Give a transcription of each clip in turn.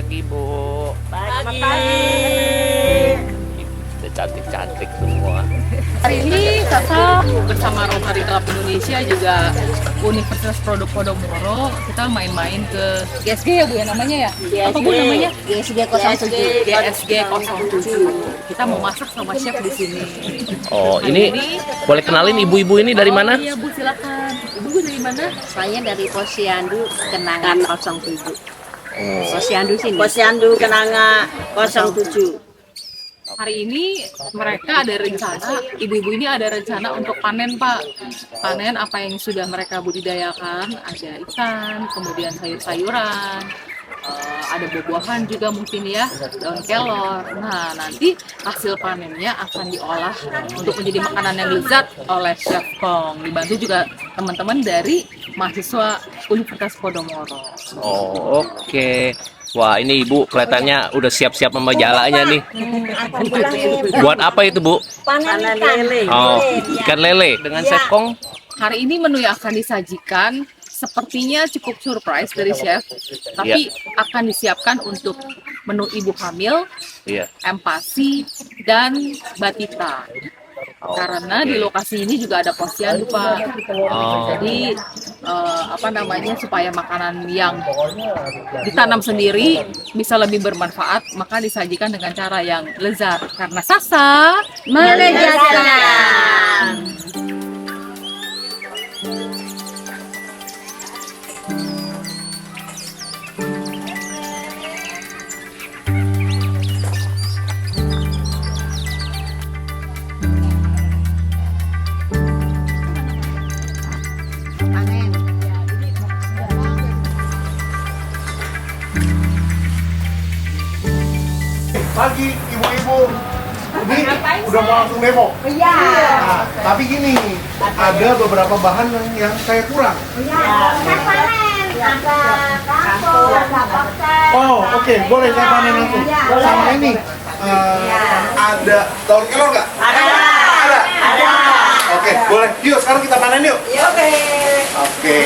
pagi, Bu. Udah cantik-cantik semua. Hari ini Kakak bersama Rotary Club Indonesia juga Universitas Produk Podomoro, kita main-main ke GSG ya Bu ya namanya ya? Apa Bu namanya? GSG 07. GSG 07. Kita mau masak sama chef di sini. Oh, ini boleh kenalin ibu-ibu ini dari mana? Iya Bu, silakan. Ibu dari mana? Saya dari Posyandu Kenanga 07. Oh. Posyandu sini. Posyandu Kenanga 07. Hari ini mereka ada rencana, ibu-ibu ini ada rencana untuk panen Pak. Panen apa yang sudah mereka budidayakan, ada ikan, kemudian sayur-sayuran, ada buah-buahan juga mungkin ya, daun kelor. Nah, nanti hasil panennya akan diolah untuk menjadi makanan yang lezat oleh Chef Kong. Dibantu juga teman-teman dari mahasiswa Universitas Podomoro. Oh, oke. Wah, ini Ibu kelihatannya udah siap-siap sama jalanya nih. Buat apa itu, Bu? Panen lele. Oh, ikan lele dengan Chef Kong. Hari ini menu yang akan disajikan sepertinya cukup surprise dari chef, tapi akan disiapkan untuk menu ibu hamil, Iya. empasi, dan batita. Oh, Karena di lokasi ini juga ada posyandu Pak. Oh. Jadi supaya makanan yang ditanam sendiri bisa lebih bermanfaat, maka disajikan dengan cara yang lezat. Karena Sasa Melezatkan. Panen. Pagi ibu-ibu, ini udah mau langsung demo. Iya. Nah, tapi gini, ada beberapa bahan yang saya kurang. Iya. Kita panen. Ada kapur, ada pakai. Oh, oke, boleh saya panen langsung. Sama ini, ada daun kelor nggak? Ada. Ada. Oke, boleh. Yuk, sekarang kita panen yuk. Ya, oke. Oke.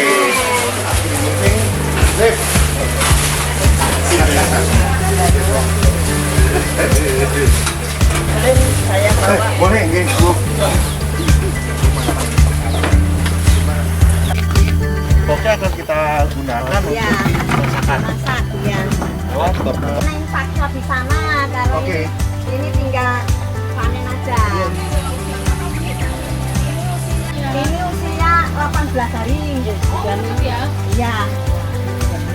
Sip. Saya bawa. Boleh, nggih, Bu. Pokoknya akan kita gunakan Iya. untuk masakan. Masak ya. Oh, top. Panen paksa di sana. Kalau Oke. ini tinggal panen aja. Ini usia 18 hari. Dan ya. iya.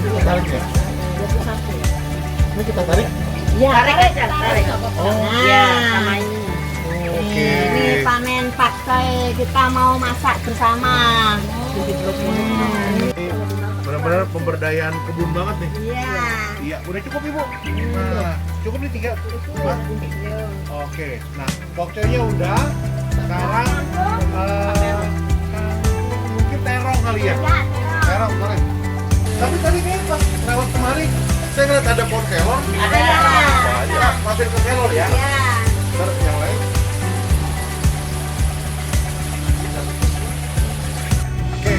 Kita tarik ya? Ini kita tarik? Iya. Tarik aja, tarik. Oh, Ya, sama ini. oke. Ini panen pakai kita mau masak bersama. Ini benar-benar pemberdayaan kebun banget nih. Iya. Iya, udah cukup Ibu. Nah, cukup nih 3. Oke, nah pokoknya udah. Sekarang mungkin terong kali ya. Ya, Terong boleh. Tapi tadi nih pas lewat kemari, saya ngeliat ada pohon kelor. Ada. Banyak, mampir ke kelor ya. ya. Terus yang lain. Oke,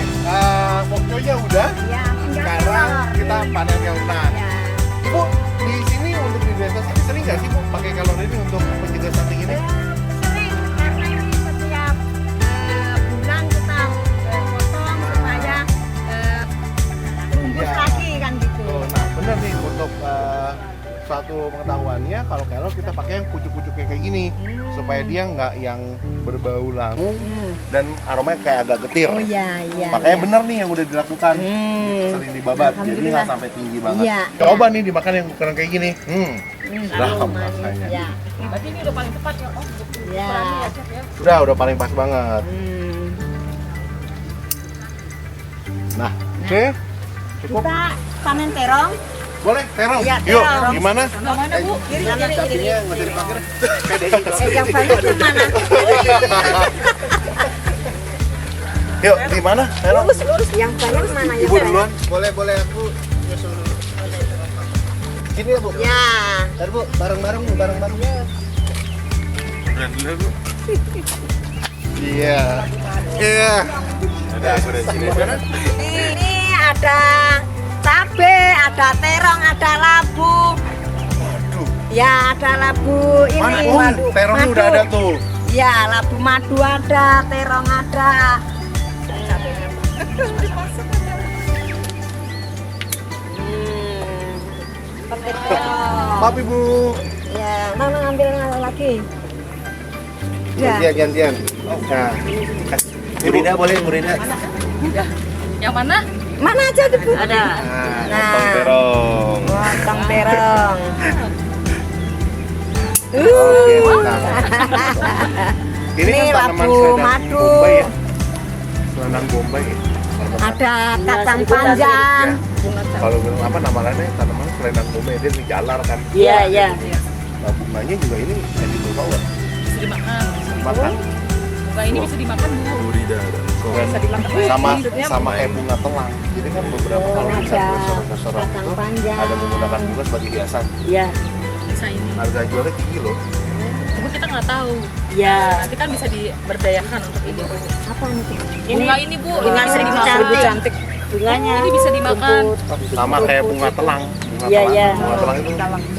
pokoknya udah. Ya, tinggal Sekarang telur. kita panen yang lunak. Ya. Ibu, di sini untuk di desa sini sering nggak sih Bu pakai kalor ini untuk mencegah stunting ini? Sering karena ini setiap bulan kita potong supaya tumbuh Ya. lagi kan gitu. Tuh, nah bener nih untuk suatu pengetahuannya kalau kelor kita pakai yang pucuk-pucuknya kayak gini supaya dia nggak yang berbau langsung dan aromanya kayak agak getir. Oh iya, iya. Makanya iya. bener nih yang udah dilakukan sering dibabat jadi nggak sampai tinggi banget. Iya. Coba nih dimakan yang ukuran kayak gini. Dah Manis, rasanya. ya. Berarti ini udah paling tepat ya Om. Ya. Udah paling pas banget. Nah, oke. Cukup. Kita panen terong. Boleh, terong. Iya, Yuk, terong. gimana? Mana Bu? Gimana sapinya nggak jadi pakai? Yang banyak yang mana? Yuk, gimana? Terong. Yang banyak mana ya? Ibu duluan. Boleh aku nyusul dulu. Sini ya, Bu. Ya. Ntar, Bu, bareng-bareng. Bener, Bu. Iya. Udah, aku udah sini. Ini ada cabe, ada terong, ada labu. Waduh. Ya, ada labu ini. Mana? Oh, terongnya udah ada tuh. Ya, labu madu ada, terong ada. Maaf Ibu. Ya, mana ngambil lagi? Ya. Gantian. Nah. Bu Rida boleh, Bu Rida. Yang mana? Mana aja tuh, Bu? Ada. Nah, potong terong. Potong terong. Oke, mantap. Ini kan tanaman labu selendang madu. Bombay ya. Selendang Bombay. Ada kacang panjang. Kalau bilang apa nama lainnya tanaman selendang Bombay dia dijalar kan. Iya, iya. Nah, bunganya juga ini edible flower. Bisa dimakan. Makan Bunga ini bisa dimakan, Bu. sama kayak bunga telang. Jadi kan beberapa kalau bisa Ada restoran-restoran kacang itu panjang. ada menggunakan bunga sebagai hiasan. Iya. Bisa ini. Harga jualnya tinggi loh. Cuma kita nggak tahu. Iya. Nanti kan bisa diberdayakan untuk ini. Apa nih? Bunga ini, Bu, bunga bisa seribu dimakan. cantik. Cantik. Bunganya. Ini bisa dimakan. Sama kayak bunga telang. Bunga Iya, telang. iya. Bunga telang itu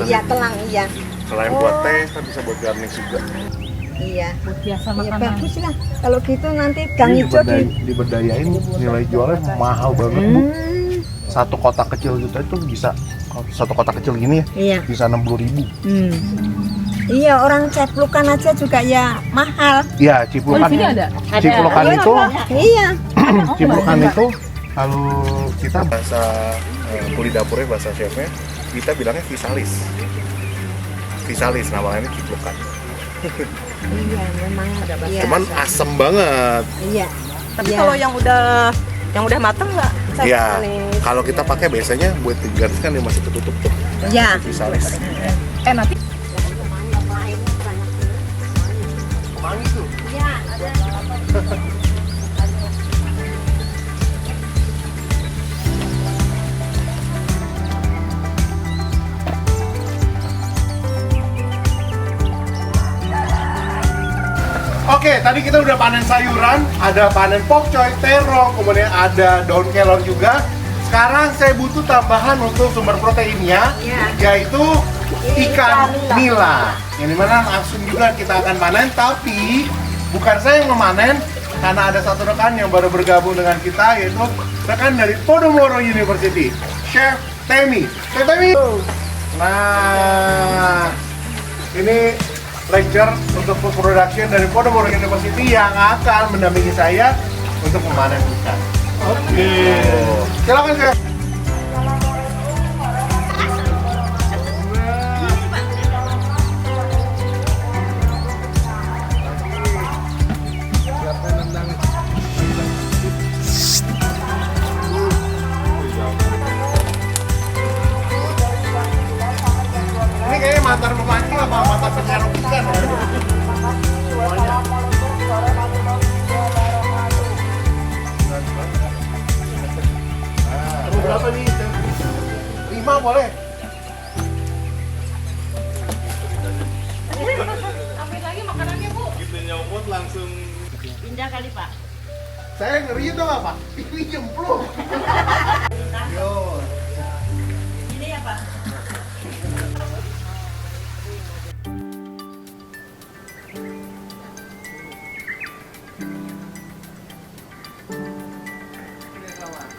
Iya, telang, iya. selain buat teh kan bisa buat garnish juga. Iya. Biasa Ya makanan. bagus lah. Kalau gitu nanti gang Ini hijau di diberdayain nilai jualnya mahal banget Bu. Satu kotak kecil gitu itu bisa satu kotak kecil gini ya Iya. bisa 60.000. Iya, orang ceplukan aja juga ya mahal. Iya, Oh, di ciplukan. sini ada? Ciplukan itu, Iya. ciplukan itu kalau kita bahasa kuli dapurnya bahasa chefnya kita bilangnya visalis. Visalis nama lainnya ciplukan. Iya, memang ada bahasa. Cuman asem banget. Iya. Tapi Iya. kalau yang udah matang nggak? Iya. Kalau kita pakai biasanya buat diganti kan dia masih ketutup tuh. Iya. Visalis. Nanti Mangi tuh. Iya, ada. Oke, tadi kita udah panen sayuran, ada panen pokcoy, terong, kemudian ada daun kelor juga. Sekarang saya butuh tambahan untuk sumber proteinnya, yaitu ikan nila. Yang dimana langsung juga kita akan panen, tapi bukan saya yang memanen, karena ada satu rekan yang baru bergabung dengan kita, yaitu rekan dari Podomoro University, Chef Temi. Chef Temi. Nah, ini lecture untuk food production dari Podomoro University yang akan mendampingi saya untuk memanen ikan. Oke. Silakan Chef. Ini kayaknya mantan pemancing apa mantan penyarung ikan ya? Terus berapa nih? 5 boleh? ambil lagi makanannya, Bu. Pindah kali Pak. Saya ngeri itu nggak Pak? Ini jemplung. Yo. Ini ya Pak.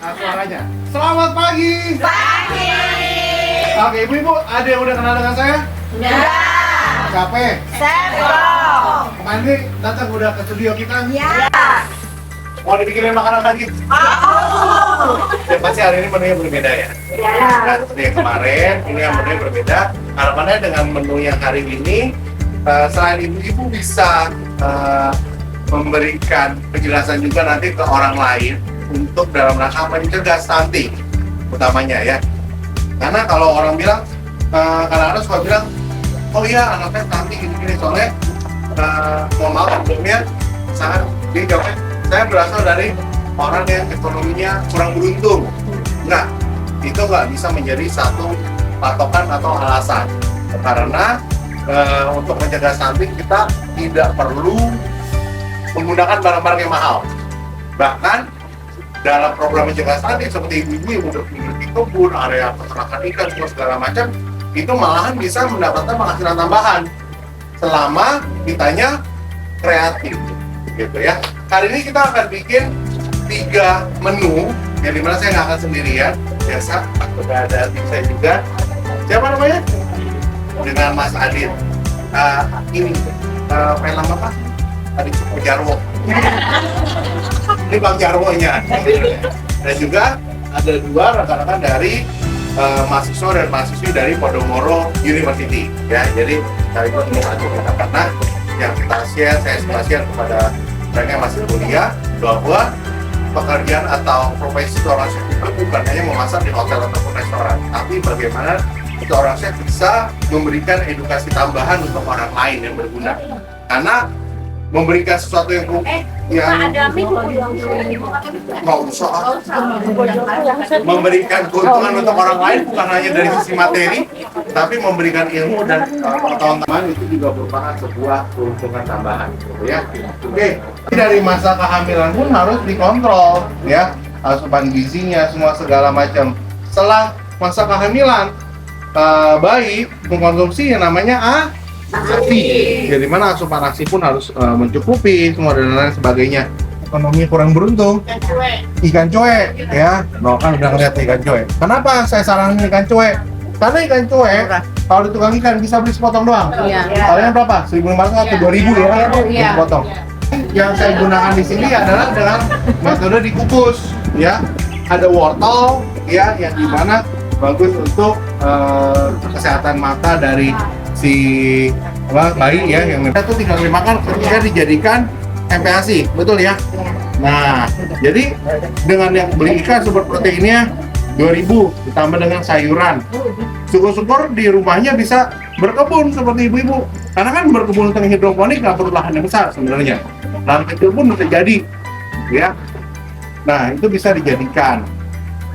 Nah, suaranya. Selamat pagi. Pagi. Oke, ibu-ibu, ada yang udah kenal dengan saya? Udah. Siapa? Sebelum. Kemarin ini datang udah ke studio kita. Ya. Mau dibikinin makanan lagi? Ya pasti hari ini menunya berbeda ya. Nah, seperti yang kemarin, ini yang menunya berbeda. Harapannya dengan menu yang hari ini, selain ibu-ibu bisa memberikan penjelasan juga nanti ke orang lain untuk dalam rangka mencegah stunting, utamanya ya. Karena kalau orang bilang, kadang-kadang suka bilang, oh iya anaknya stunting gini-gini, soalnya mohon maaf sebelumnya sangat dia jawabnya, saya berasal dari orang yang ekonominya kurang beruntung. Enggak, itu nggak bisa menjadi satu patokan atau alasan. Karena untuk mencegah stunting kita tidak perlu menggunakan barang-barang yang mahal. Bahkan dalam program mencegah stunting seperti ibu-ibu yang udah memiliki kebun, area peternakan ikan, semua segala macam, itu malahan bisa mendapatkan penghasilan tambahan selama kitanya kreatif, gitu ya. Kali ini kita akan bikin 3 menu, yang dimana saya nggak akan sendirian, biasa sudah ada tim saya juga. Siapa namanya? Dengan Mas Adit. Ini film apa? Adit Jarwo. Ini Bang Jarwonya. Dan juga ada 2 rekan-rekan dari mahasiswa dan mahasiswi dari Podomoro University. Ya, jadi kali ini kita pernah yang saya share kepada mereka yang masih kuliah bahwa pekerjaan atau profesi seorang chef itu bukan hanya memasak di hotel ataupun restoran, tapi bagaimana seorang chef bisa memberikan edukasi tambahan untuk orang lain yang berguna. Karena memberikan sesuatu yang nggak usah memberikan keuntungan untuk orang lain bukan hanya dari sisi materi, tapi memberikan ilmu dan pengetahuan tambahan itu juga merupakan sebuah keuntungan tambahan, gitu ya. Oke, dari masa kehamilan pun harus dikontrol, ya, asupan gizinya, semua segala macam. Setelah masa kehamilan, bayi mengkonsumsi yang namanya ASI, jadi mana asupan ASI pun harus mencukupi semua dan lain sebagainya. Ekonomi kurang beruntung, ikan cuek, ya. No, kan udah ngeliat ikan cuek. Kenapa saya saranin ikan cuek? Karena ikan cuek kalau di tukang ikan bisa beli sepotong doang. Kalian berapa? 1.500 atau 2.000 ya? Sepotong. Yang saya gunakan di sini adalah dengan metode dikukus, ya. Ada wortel, ya, yang dimana bagus untuk kesehatan mata dari si bayi, ya, yang itu tinggal dimakan ketika dijadikan MPASI, betul ya? Nah, jadi dengan yang beli ikan sumber proteinnya 2.000 ditambah dengan sayuran. Syukur-syukur di rumahnya bisa berkebun seperti ibu-ibu. Karena kan berkebun dengan hidroponik nggak perlu lahan yang besar sebenarnya. Lahan kecil pun bisa jadi, ya. Nah, itu bisa dijadikan.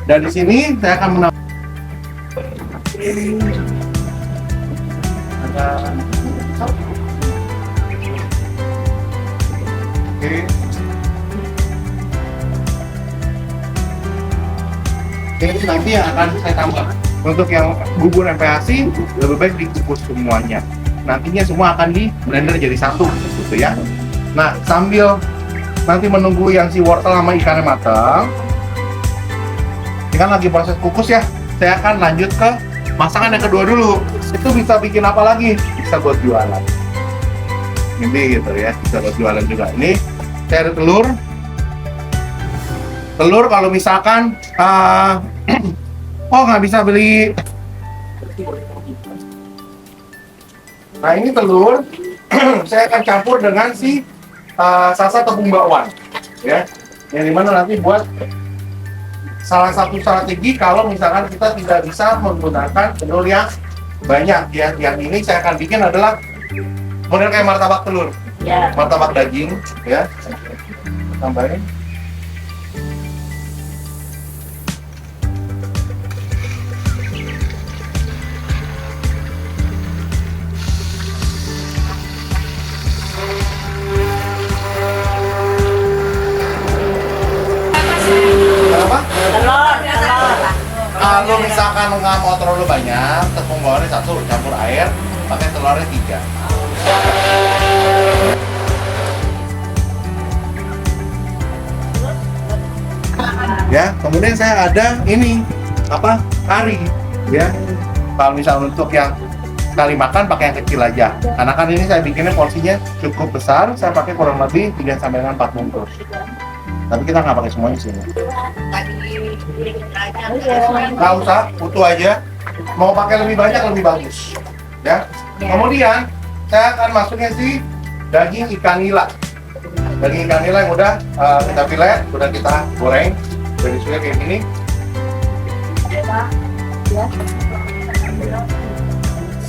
Dan di sini saya akan menambah ini nanti yang akan saya tambah. Untuk yang bubur MPASI lebih baik dikukus semuanya. Nantinya semua akan di blender jadi satu, gitu ya. Nah, sambil nanti menunggu yang si wortel sama ikannya matang, ini kan lagi proses kukus ya. Saya akan lanjut ke masakan yang kedua dulu. Itu bisa bikin apa lagi? Bisa buat jualan. Ini gitu ya, bisa buat jualan juga. Ini saya ada telur. Telur kalau misalkan nggak bisa beli. Nah, ini telur saya akan campur dengan si salsa tepung bakwan, ya. Yang dimana nanti buat salah satu strategi kalau misalkan kita tidak bisa menggunakan telur yang banyak, ya. Yang ini saya akan bikin adalah model kayak martabak telur, martabak daging, ya. Tambahin. Kalau misalkan nggak mau terlalu banyak, tepung bakwannya 1, campur air, pakai telurnya 3. Ya, kemudian saya ada ini kari, ya. Kalau misal untuk yang sekali makan pakai yang kecil aja, karena kan ini saya bikinnya porsinya cukup besar, saya pakai kurang lebih 3 sampai 4 bungkus. Tapi kita nggak pakai semuanya sih. Nggak usah, utuh aja. Mau pakai lebih banyak lebih bagus, ya. Kemudian saya akan masukin si daging ikan nila. Daging ikan nila yang udah kita filet, udah kita goreng, udah disukai kayak gini.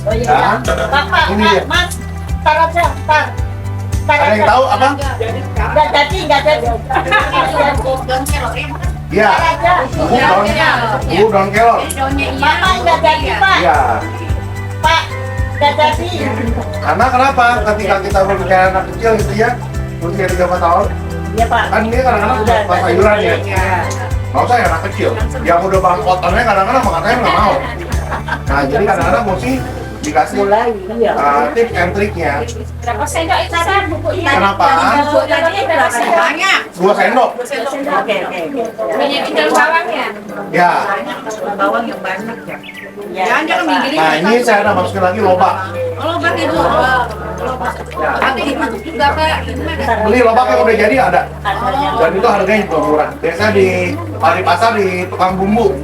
Oh iya. Bapak, Ini dia. Mas, tar aja, tar. Ada yang tahu apa? Nggak jadi. Iya. Daun kelor. Bapak nggak jadi, Pak. Iya. Pak, nggak jadi. Karena kenapa? Ketika kita berbicara anak kecil gitu ya, usia 3 tahun, Iya Pak. Kan ini kadang-kadang suka sayuran ya. Nggak usah ya anak kecil. Yang udah bahan kotornya kadang-kadang makanya nggak mau. Nah jadi kadang-kadang mesti dikasih Mulai, iya. tips and triknya. Berapa sendok itu San bukunya? Kenapa? Bukunya berapa sendok? Banyak. 2 sendok. Oke. Banyak tinggal bawangnya. Ya. Bawang yang banyak ya. Jangan minggir. Nah ini saya ada masukin lagi lobak. Lobak itu. Tapi dimasuk juga Pak. Beli lobak yang udah jadi ada. Dan itu harganya juga murah. Biasanya di pasar di tukang bumbu.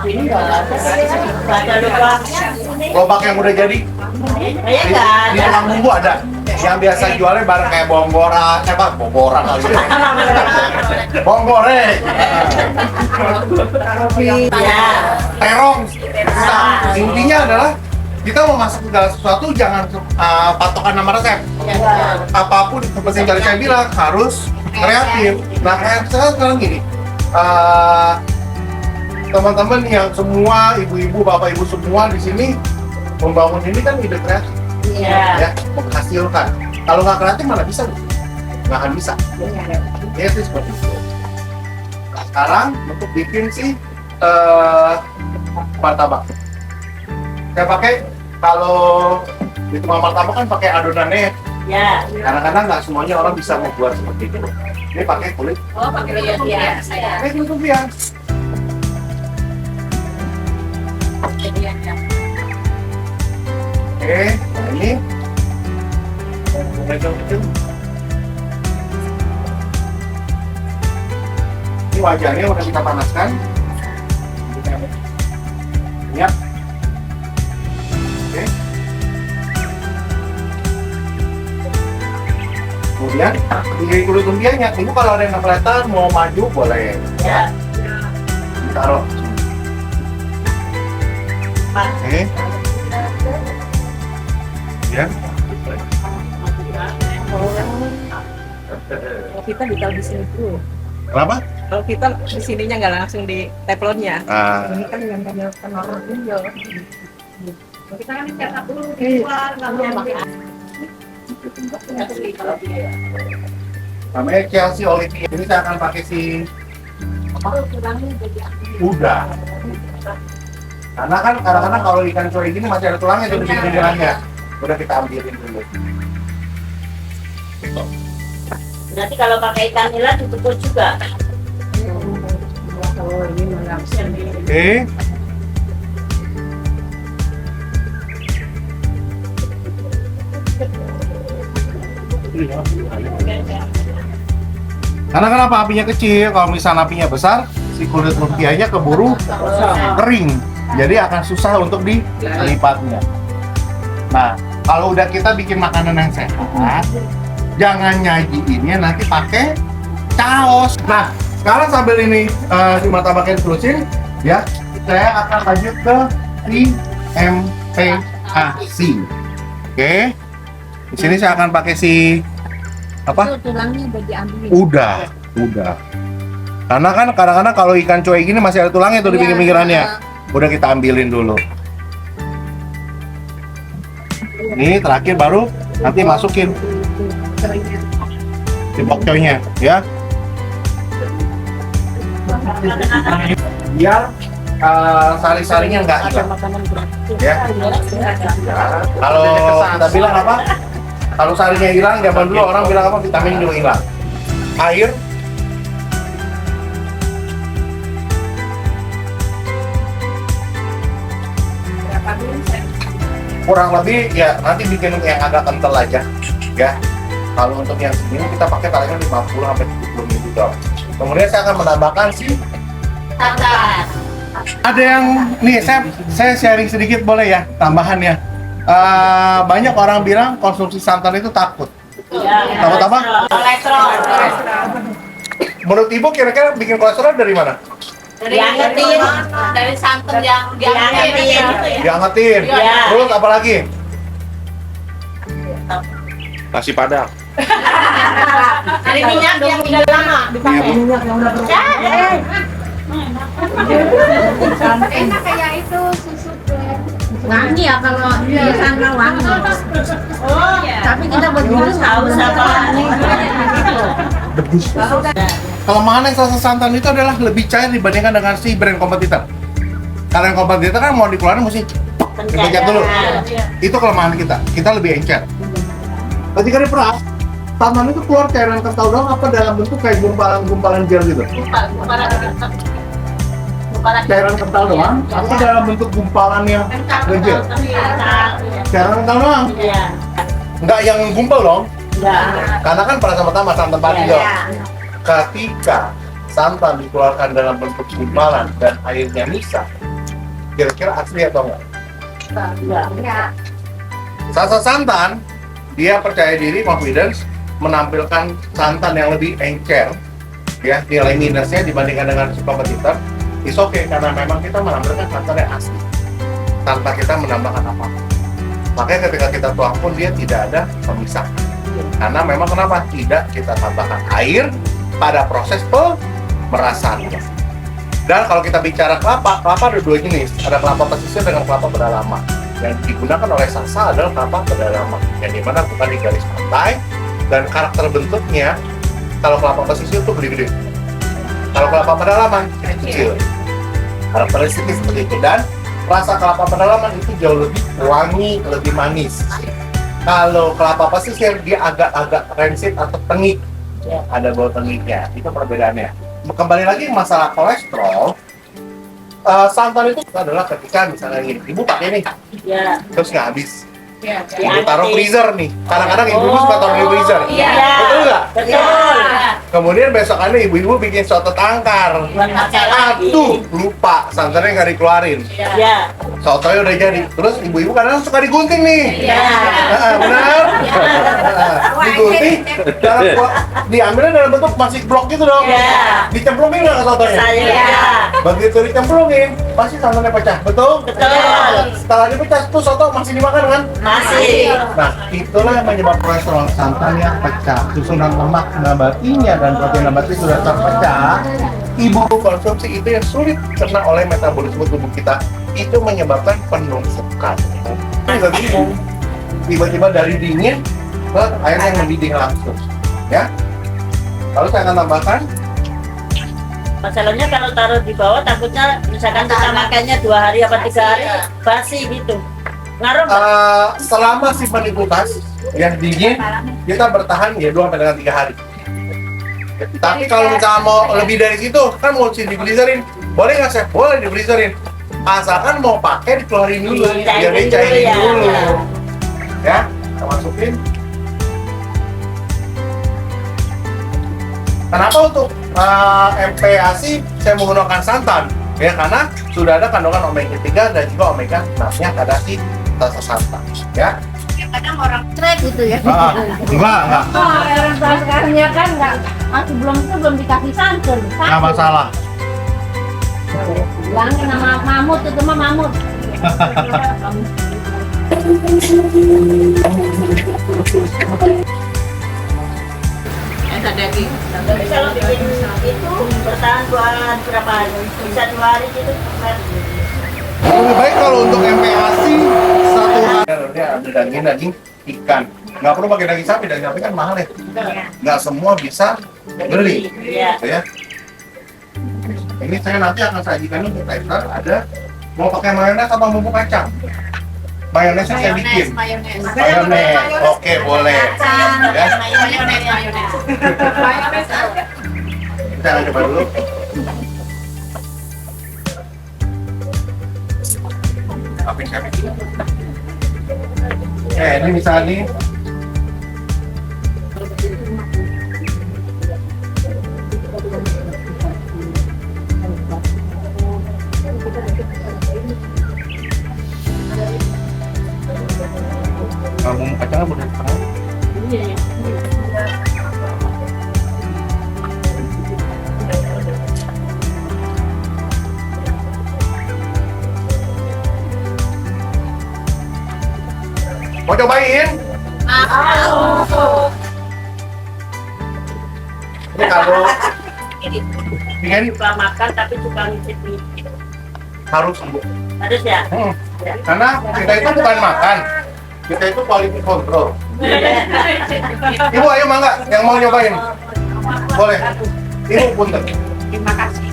Ini nggak ada lupa. Lobak yang udah jadi Kayaknya di, nggak di ada. tukang bumbu ada. Yang biasa jualnya barang kayak bawang borak, bawang borak kali ya. Bawang goreng, Ya. terong. Nah, intinya adalah kita mau masuk ke segala sesuatu jangan patokan nama resep. Apapun seperti yang tadi saya bilang harus kreatif. Nah kayak saya sekarang gini, teman-teman yang semua ibu-ibu, bapak-ibu semua di sini membangun ini kan ide kreatif. Iya. Ya, menghasilkan. Kalau nggak kreatif mana bisa, Bu? Nggak akan bisa. Ya sih seperti itu. Nah, sekarang untuk bikin si martabak, saya pakai kalau di tukang martabak kan pakai adonannya. Ya. Kadang-kadang nggak semuanya orang bisa membuat seperti itu. Ini pakai kulit. Oh, pakai bias ya. Pakai kulit lumpia. Oke, ini kecil. Ini wajannya udah kita panaskan. Ya. Oke. Kemudian di kulit lumpianya, ibu kalau ada yang nggak kelihatan mau maju boleh. Ya. Taruh. Oke. Ya. Kalau kita ditaruh di sini dulu. Kenapa? Kalau kita di sininya nggak langsung di teflonnya. Ini kan yang kan orang pinjol. Kita kan cetak dulu di Iya. luar, lalu Namanya Chelsea Olivia. Ini saya akan pakai si udang. Karena kan kadang-kadang kalau ikan cuy gini masih ada tulangnya tuh di pinggirannya. Udah kita ambilin dulu. Berarti kalau pakai ikan nila ditutup juga. Oh, ini malah Oke. Karena kenapa apinya kecil, kalau misalnya apinya besar, si kulit lumpianya keburu kering, jadi akan susah untuk dilipatnya. Nah, kalau udah kita bikin makanan yang sehat, jangan nyajiinnya nanti pakai caos. Nah, sekarang sambil ini si martabaknya diterusin, ya, saya akan lanjut ke TMPAC. Oke, di sini saya akan pakai si apa? tulangnya udah diambil. Udah. Karena kan kadang-kadang kalau ikan cuy gini masih ada tulangnya tuh di Iya. pinggir-pinggirnya. Udah kita ambilin dulu. Ini terakhir baru nanti masukin si bokcoynya, ya. Biar sari-sarinya nggak hilang. Ya. Kalau kita bilang apa? Kalau sarinya hilang, zaman dulu orang bilang apa? Vitamin juga hilang. Air. Kurang lebih ya nanti bikin yang agak kental aja, ya. Kalau untuk yang segini kita pakai palingan 50 sampai 70 ml. Kemudian saya akan menambahkan si Santan. ada yang nih saya sharing sedikit boleh ya tambahan ya. Banyak orang bilang konsumsi santan itu takut. Takut apa? Kolesterol. Menurut ibu kira-kira bikin kolesterol dari mana? Dari angetin, dari santan yang diangetin. Diangetin. Iya. Terus apa lagi? Nasi padang. Dari minyak yang udah lama dipakai. Enak kayak itu susu Wangi ya kalau di sana wangi. Tapi kita begitu tahu siapa. Debus. Kelemahan salsa santan itu adalah lebih cair dibandingkan dengan si brand kompetitor. Karena yang kompetitor kan mau dikeluarin mesti dipencet dulu. Itu kelemahan kita. Kita lebih encer. Ketika diperas, santan itu keluar cairan kental doang apa dalam bentuk kayak gumpalan-gumpalan gel gitu? Cairan kental doang atau dalam bentuk gumpalan yang gel? Cairan kental doang? Enggak yang gumpal dong? Karena kan pada pertama santan padi dong. Ketika santan dikeluarkan dalam bentuk gumpalan dan airnya misah, kira-kira asli atau enggak? Salsa santan, dia percaya diri, confidence, menampilkan santan yang lebih encer, ya nilai minusnya dibandingkan dengan si kompetitor. It's okay, karena memang kita menampilkan santan yang asli tanpa kita menambahkan apa. Makanya ketika kita tuang pun dia tidak ada pemisah. Karena memang kenapa? Tidak kita tambahkan air pada proses pemerasan. Dan kalau kita bicara kelapa ada dua jenis. Ada kelapa pesisir dengan kelapa pedalaman. Yang digunakan oleh salsa adalah kelapa pedalaman, yang dimana bukan di garis pantai dan karakter bentuknya. Kalau kelapa pesisir itu gede-gede. Kalau kelapa pedalaman kecil. Karakteristiknya seperti itu, dan rasa kelapa pedalaman itu jauh lebih wangi, lebih manis. Kalau kelapa pesisir dia agak-agak rancid atau tengik, ada bau tengiknya. Itu perbedaannya. Kembali lagi masalah kolesterol, santan itu adalah ketika misalnya ibu pakai nih, terus nggak habis. Ibu taruh freezer nih. Kadang-kadang ibu-ibu suka taruh di freezer. Betul nggak? Betul. Kemudian besokannya ibu-ibu bikin soto tangkar. Aduh, lupa santannya nggak dikeluarin. Sotonya udah jadi. Terus ibu-ibu kadang suka digunting nih. Benar? Digunting, diambilnya dalam bentuk masih blok gitu dong. Dicemplungin nggak ke sotonya? Begitu dicemplungin, pasti santannya pecah. Betul? Setelah dipecah, tuh soto masih dimakan kan? Masih. Nah, itulah yang menyebabkan kolesterol santan yang pecah. Susunan lemak nabatinya dan protein nabati sudah terpecah. Ibu konsumsi itu yang sulit karena oleh metabolisme tubuh kita, itu menyebabkan penumpukan. Bisa bingung. Tiba-tiba dari dingin ke air yang mendidih langsung. Ya. Lalu saya akan tambahkan. Masalahnya kalau taruh di bawah takutnya misalkan kita makannya 2 hari apa 3 hari basi gitu. Ngaruh nggak? Selama simpan di kulkas yang dingin, kita bertahan ya 2 sampai dengan 3 hari. Tapi kalau misalnya mau lebih dari situ, kan mau di freezerin, boleh nggak sih? Boleh di freezerin. Asalkan mau pakai dikeluarin dulu, biar dicairin dulu. Ya, kita masukin. Kenapa untuk MPASI saya menggunakan santan? Ya karena sudah ada kandungan omega 3 dan juga omega 6-nya pada si salsa santan. Ya. Kadang orang trek gitu ya. Enggak. Oh, orang tua sekarang ya kan enggak, masih belum dikasih santan. Enggak masalah. Bilangin sama mamut, itu mah mamut. Daging. Tapi kalau bikin itu bertahan buat berapa hari? Bisa 2 hari gitu. Lebih baik kalau untuk MPASI 1 hari. Dia ada daging ikan. Nggak perlu pakai daging sapi kan mahal ya. Nggak semua bisa beli. Gitu ya. Ini saya nanti akan sajikan untuk tester. Ada mau pakai mayones atau bumbu kacang? Mayonesnya saya bikin. Mayones. Oke, boleh. Ya. Mayones. Kita akan coba dulu. Apa yang saya bikin? Ini misalnya nih. Bumbu kacangnya boleh setengah. Mau cobain? Ini kalau Suka makan tapi suka ngicip-ngicip. harus Bu. Harus ya? Karena kita itu bukan makan, kita itu quality control. Ibu ayo mangga, yang mau nyobain boleh. Ibu punten. Terima kasih.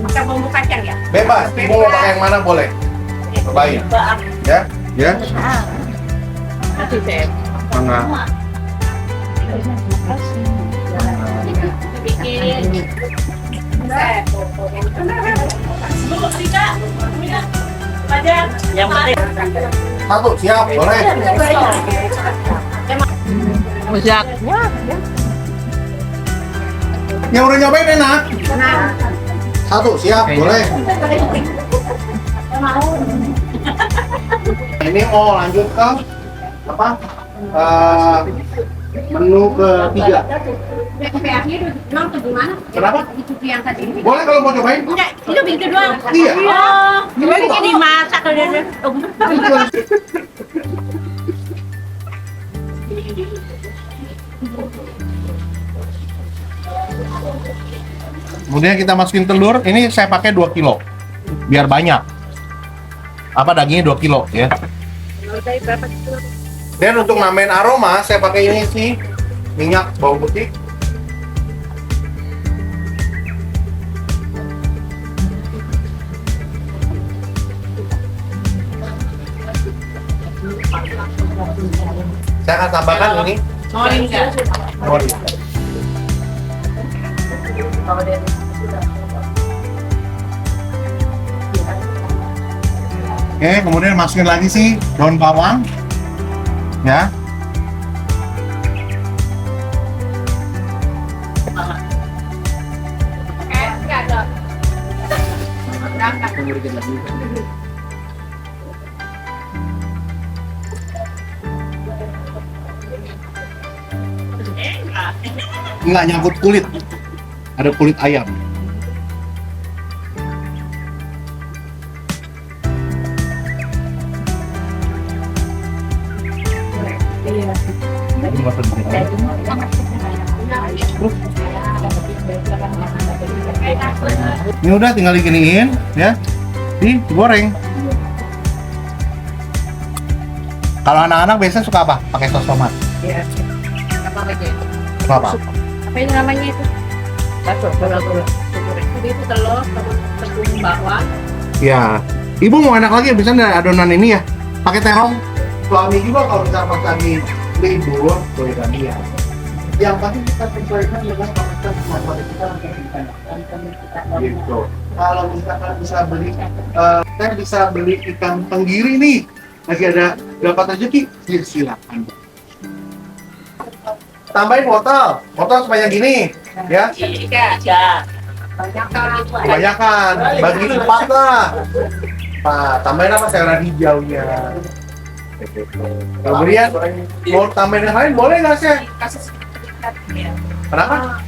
Bisa bumbu kacang ya? Bebas, ibu mau pakai yang mana boleh. Cobain. Ya, ya. Kasih Chef. Mangga. Yang penting Satu, siap, boleh. Mujak. Yang udah nyobain enak. Satu, siap, boleh. Ini mau lanjut ke apa? Menu ketiga. PPA-nya doang tuh gimana? Kenapa? Itu yang tadi. Boleh kalau mau cobain? Enggak, itu begitu doang. Iya. Oh, gimana dimasak udah. Kemudian kita masukin telur. Ini saya pakai 2 kilo, biar banyak. Apa dagingnya 2 kilo ya. Dan untuk nambahin aroma, saya pakai ini sih minyak bawang putih. Saya akan tambahkan ini moringa. Oke, kemudian masukin lagi sih daun bawang, ya. Nggak nyangkut kulit, ada kulit ayam. Ini udah tinggal diginiin ya, digoreng. Kalau anak-anak biasanya suka apa? Pakai sos tomat. Iya. Apa lagi? Apa? Apa ini namanya itu? Bakso. Jadi itu telur, tepung bawang. Ya, ibu mau enak lagi bisa ada adonan ini ya, pakai terong. Suami juga kalau bisa pas lagi libur, boleh ganti ya. Yang pasti kita sesuaikan dengan kapasitas kemampuan kita untuk kita. Gitu. Kalau misalkan bisa beli, saya bisa beli ikan tenggiri nih, lagi ada dapat rezeki, silakan. Tambahin wortel sebanyak gini, ya. tiga. Kebanyakan, bagi 4 lah. Pak, tambahin apa sayuran hijaunya. Kemudian mau tambahin yang lain boleh nggak sih? Kenapa?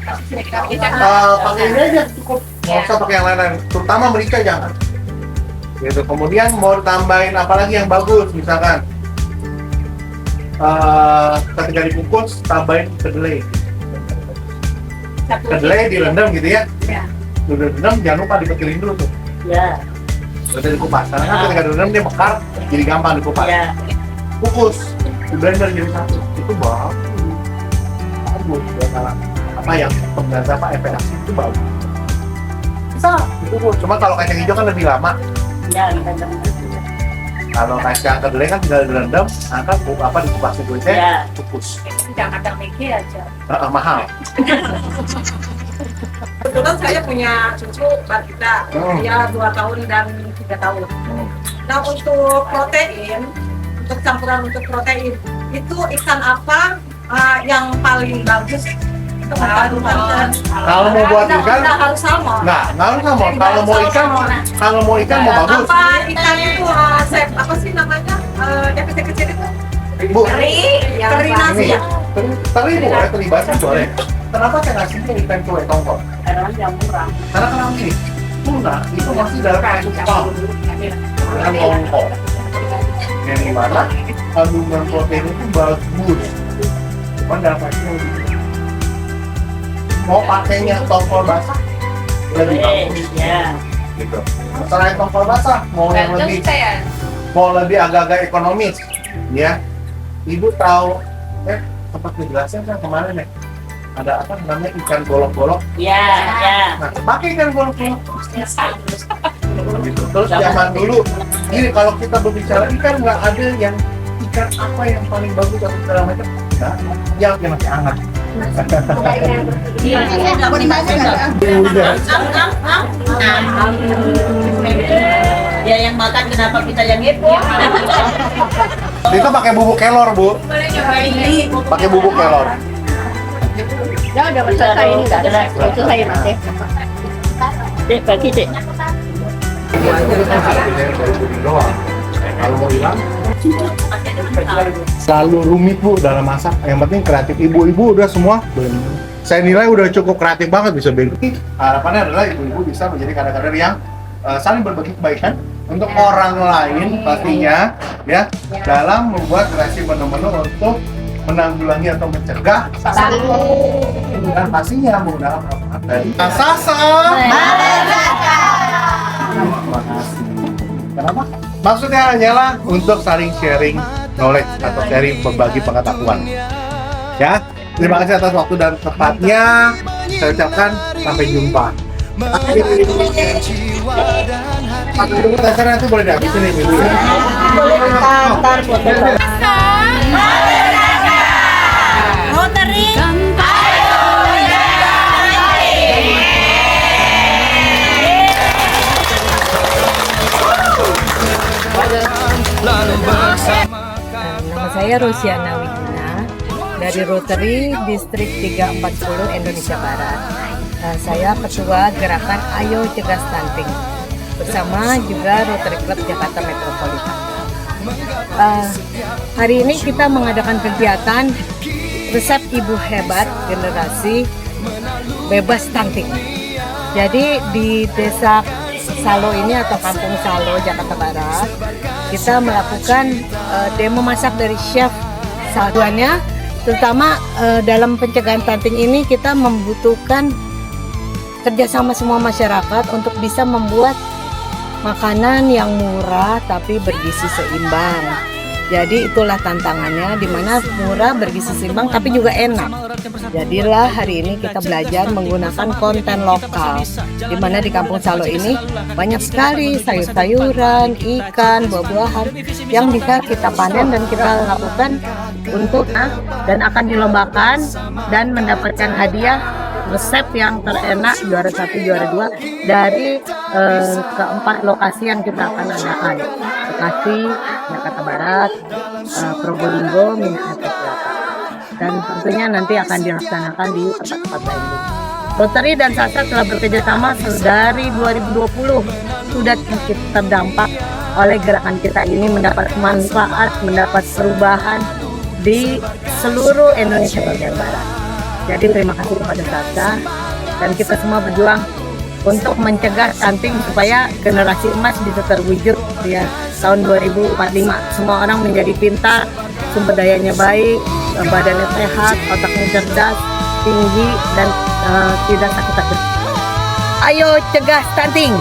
Pakai ini aja cukup, nggak usah pakai yang lain. Terutama merica jangan. Gitu. Kemudian mau tambahin apa lagi yang bagus, misalkan ketika dikukus tambahin kedelai. Kedelai direndam gitu ya. Udah direndam jangan lupa dikecilin dulu tuh. Ya. Udah dikupas. Karena kan ketika direndam dia mekar, jadi gampang dikupas. Ya. Kukus, di blender jadi satu. Itu bagus. Ya, salah apa yang pengganti apa efekasi itu bagus. Bisa, itu Bu. Cuma kalau kacang hijau kan lebih lama. Ya, Kalau kacang kedelai kan tinggal direndam, angkat apa dikupas dulu Ya. kukus. Jangan kacang mikir aja. Mahal. Kebetulan saya punya cucu balita, dia 2 tahun dan 3 tahun. Nah untuk protein, untuk campuran untuk protein, itu ikan apa yang paling bagus? Kalau mau buat ikan, harus salmon. nggak harus salmon. Kalau mau ikan mau bagus. Apa ikan itu, Chef? Apa sih namanya? Yang kecil-kecil itu? Bu, Teri nasi ini ya? teri boleh, teri basah boleh. Kenapa saya ngasihnya ikan kue tongkol? Karena yang murah. Karena kenapa gini? Tuna itu masih dalam kupang dengan tongkol. Yang dimana kandungan protein itu bagus. Cuman dalam pastinya lebih. Mau pakainya tongkol basah lebih bagus. Ya. Gitu. Selain tongkol basah, mau yang lebih mau lebih agak-agak ekonomis, ya. Ibu tahu, sempat dijelasin kan kemarin ya, ada apa namanya ikan golok-golok. Ya, ya. Nah, pakai ikan golok-golok. Gitu. Terus zaman dulu, ini kalau kita berbicara ikan nggak ada yang ikan apa yang paling bagus atau segala macam, nah, yang masih hangat. Udah. Ya yang makan kenapa kita yang ngepo? Itu pakai bubuk kelor, Bu. Pakai bubuk kelor. Udah selesai ini, itu saya masih. Dek, bagi dek. Kalau mau hilang, selalu rumit Bu dalam masak. Yang penting kreatif. Ibu-ibu udah semua. Saya nilai udah cukup kreatif banget bisa bikin. Harapannya adalah ibu-ibu bisa menjadi kader-kader yang saling berbagi kebaikan untuk orang lain pastinya, ya, dalam membuat kreasi menu-menu untuk menanggulangi atau mencegah dan pastinya menggunakan protokol dari Sasa. Terima kasih. Kenapa? Maksudnya hanyalah untuk saling sharing knowledge atau sharing berbagi pengetahuan. Ya, terima kasih atas waktu dan tempatnya. Saya ucapkan sampai jumpa. Nanti boleh dihabisin nih dulu ya. Boleh ntar foto. Rotary. Nama saya Rosiana Widina dari Rotary Distrik 340 Indonesia Barat. Saya ketua gerakan Ayo Cegah Stunting bersama juga Rotary Club Jakarta Metropolitan. Hari ini kita mengadakan kegiatan resep ibu hebat generasi bebas stunting. Jadi di desa Salo ini atau Kampung Salo, Jakarta Barat, kita melakukan demo masak dari chef Salduannya. Terutama dalam pencegahan stunting ini kita membutuhkan kerjasama semua masyarakat untuk bisa membuat makanan yang murah tapi bergizi seimbang. Jadi itulah tantangannya, di mana murah, bergizi seimbang tapi juga enak. Jadilah hari ini kita belajar menggunakan konten lokal, di mana di Kampung Salo ini banyak sekali sayur-sayuran, ikan, buah-buahan yang bisa kita panen dan kita lakukan untuk dan akan dilombakan dan mendapatkan hadiah resep yang terenak juara 1, juara 2 dari keempat lokasi yang kita akan adakan. Bekasi, Jakarta Barat, Probolinggo, Minahasa Selatan. Dan tentunya nanti akan dilaksanakan di tempat-tempat lainnya. Rotary dan Sasa telah bekerjasama dari 2020, sudah terdampak oleh gerakan kita ini, mendapat manfaat, mendapat perubahan di seluruh Indonesia bagian Barat. Jadi terima kasih kepada Sasa dan kita semua berjuang untuk mencegah stunting supaya generasi emas bisa terwujud ya tahun 2045. Semua orang menjadi pintar, sumber dayanya baik, badannya sehat, otaknya cerdas, tinggi dan tidak sakit-sakit. Ayo cegah stunting.